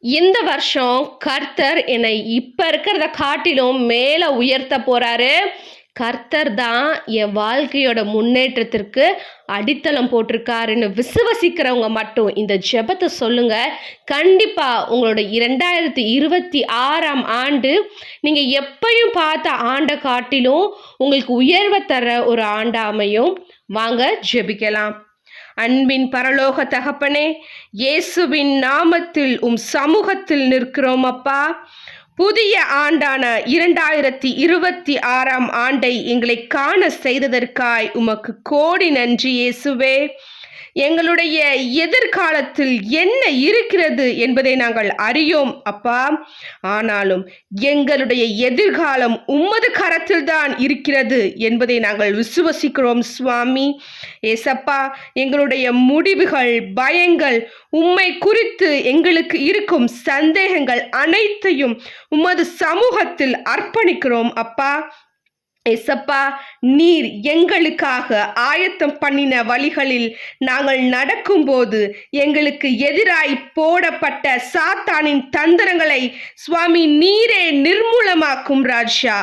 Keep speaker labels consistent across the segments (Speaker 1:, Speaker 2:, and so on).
Speaker 1: இந்த வருஷம் கர்த்தர் என்னை இப்ப இருக்கிறத காட்டிலும் மேல உயர்த்த போறாரு. கர்த்தர் தான் என் வாழ்க்கையோட முன்னேற்றத்திற்கு அடித்தளம் போட்டிருக்காருன்னு விசுவசிக்கிறவங்க மட்டும் இந்த ஜெபத்தை சொல்லுங்க. கண்டிப்பா உங்களோட 2026ஆம் ஆண்டு நீங்க எப்பயும் பார்த்த ஆண்டை காட்டிலும் உங்களுக்கு உயர்வை தர ஒரு ஆண்டா அமையும். வாங்க ஜெபிக்கலாம். அன்பின் பரலோக தகப்பனே, இயேசுவின் நாமத்தில் சமூகத்தில் நிற்கிறோம் அப்பா. புதிய ஆண்டான 2026ஆம் ஆண்டை எங்களை காண செய்ததற்காய் உமக்கு கோடி நன்றி இயேசுவே. எங்களுடைய எதிர்காலத்தில் என்ன இருக்கிறது என்பதை நாங்கள் அறியோம் அப்பா. ஆனாலும் எங்களுடைய எதிர்காலம் உம்மது கரத்தில் தான் இருக்கிறது என்பதை நாங்கள் விசுவசிக்கிறோம் சுவாமி. ஏசப்பா, எங்களுடைய முடிவுகள், பயங்கள், உம்மை குறித்து எங்களுக்கு இருக்கும் சந்தேகங்கள் அனைத்தையும் உமது சமூகத்தில் அர்ப்பணிக்கிறோம் அப்பா. ஏசப்பா, நீர் எங்களுக்காக ஆயத்தம் பண்ணின வழிகளில் நாங்கள் நடக்கும்போது எங்களுக்கு எதிராய் போடப்பட்ட சாத்தானின் தந்திரங்களை சுவாமி நீரே நிர்மூலமாக்கும் ராஜா.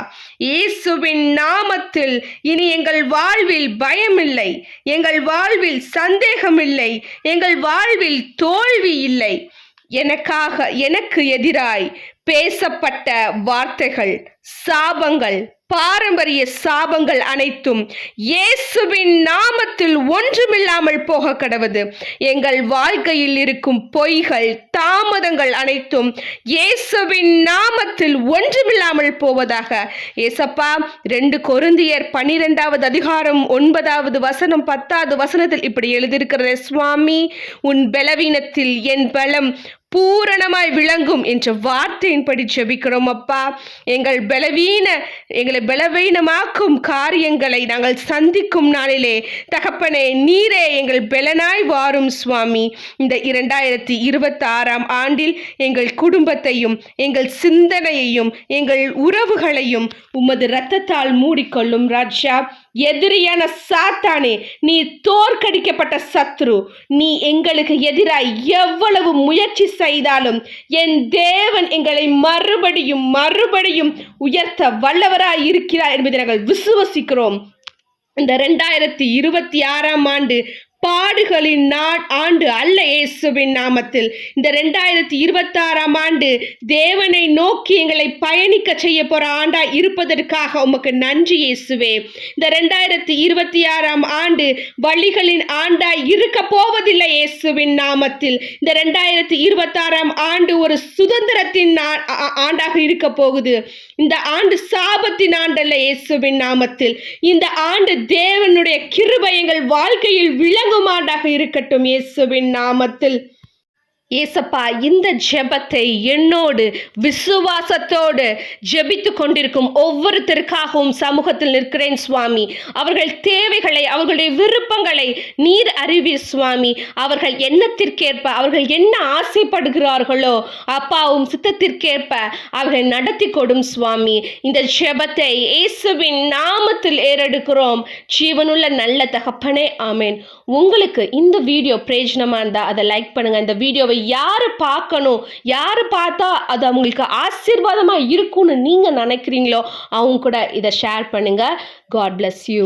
Speaker 1: இயேசுவின் நாமத்தில் இனி எங்கள் வாழ்வில் பயமில்லை, எங்கள் வாழ்வில் சந்தேகமில்லை, எங்கள் வாழ்வில் தோல்வி இல்லை. எனக்கு எதிராய் பேசப்பட்ட வார்த்தைகள், சாபங்கள், பாரம்பரிய சாபங்கள் அனைத்தும் இயேசுவின் நாமத்தில் ஒன்றுமில்லாமல் போக கடவுது. எங்கள் வாழ்க்கையில் இருக்கும் பொய்கள், தாமதங்கள் அனைத்தும் இயேசுவின் நாமத்தில் ஒன்றுமில்லாமல் போவதாக. ஏசப்பா, 2 கொரிந்தியர் 12வது அதிகாரம் 9வது வசனம் 10வது வசனத்தில் இப்படி எழுதியிருக்கிறது, சுவாமி உன் பலவீனத்தில் என் பலம் பூரணமாய் விளங்கும் என்ற வார்த்தையின்படி ஜெபிக்கிறோம் அப்பா. எங்களை பலவீனமாக்கும் காரியங்களை நாங்கள் சந்திக்கும் நாளிலே தகப்பனே, நீரே எங்கள் பலனாய் வாரும் சுவாமி. இந்த 2026ஆம் ஆண்டில் எங்கள் குடும்பத்தையும், எங்கள் சிந்தனையையும், எங்கள் உறவுகளையும் உமது இரத்தத்தால் மூடிக்கொள்ளும் ராஜா. எதிரியான சாத்தானே, நீ தோற்கடிக்கப்பட்ட சத்ரு. நீ எங்களுக்கு எதிராய் எவ்வளவு முயற்சி செய்தாலும் என் தேவன் எங்களை மறுபடியும் உயர்த்த வல்லவராய் இருக்கிறார் என்பதை நாங்கள் விசுவசிக்கிறோம். இந்த 2026ஆம் ஆண்டு பாடுகளின் ஆண்டு அல்ல இயேசுவின் நாமத்தில். இந்த 2026ஆம் ஆண்டு தேவனை நோக்கி எங்களை பயணிக்க செய்ய போற ஆண்டா இருப்பதற்காக உமக்கு நன்றி இயேசுவே. இந்த 2026ஆம் ஆண்டு வழிகளின் ஆண்டா இருக்க போவதில்லை இயேசுவின் நாமத்தில். இந்த 2026ஆம் ஆண்டு ஒரு சுதந்திரத்தின் ஆண்டாக இருக்க போகுது. இந்த ஆண்டு சாபத்தின் ஆண்டல்ல இயேசுவின் நாமத்தில். இந்த ஆண்டு தேவனுடைய கிருபை எங்கள் வாழ்க்கையில் விளங்கும் ஆண்டாக இருக்கட்டும் இயேசுவின் நாமத்தில். ஏசப்பா, இந்த ஜெபத்தை என்னோடு விசுவாசத்தோடு ஜெபித்து கொண்டிருக்கும் ஒவ்வொருத்தருக்காகவும் சமூகத்தில் நிற்கிறேன் சுவாமி. அவர்கள் தேவைகளை, அவர்களுடைய விருப்பங்களை நீர் அறிவீர் சுவாமி. அவர்கள் எண்ணத்திற்கேற்ப, அவர்கள் என்ன ஆசைப்படுகிறார்களோ அப்பாவும் சித்தத்திற்கேற்ப அவர்கள் நடத்தி கொடும் சுவாமி. இந்த ஜெபத்தை இயேசுவின் நாமத்தில் ஏறெடுக்கிறோம் ஜீவனுள்ள நல்ல தகப்பனே, ஆமேன். உங்களுக்கு இந்த வீடியோ பிரயோஜனமா இருந்தா அதை லைக் பண்ணுங்க. இந்த வீடியோவை யாரு பார்க்கணும், யாரு பார்த்தா அது அவங்களுக்கு ஆசீர்வாதமா இருக்கும்னு நீங்க நினைக்கிறீங்களோ அவங்க கூட இதை ஷேர் பண்ணுங்க. God bless you.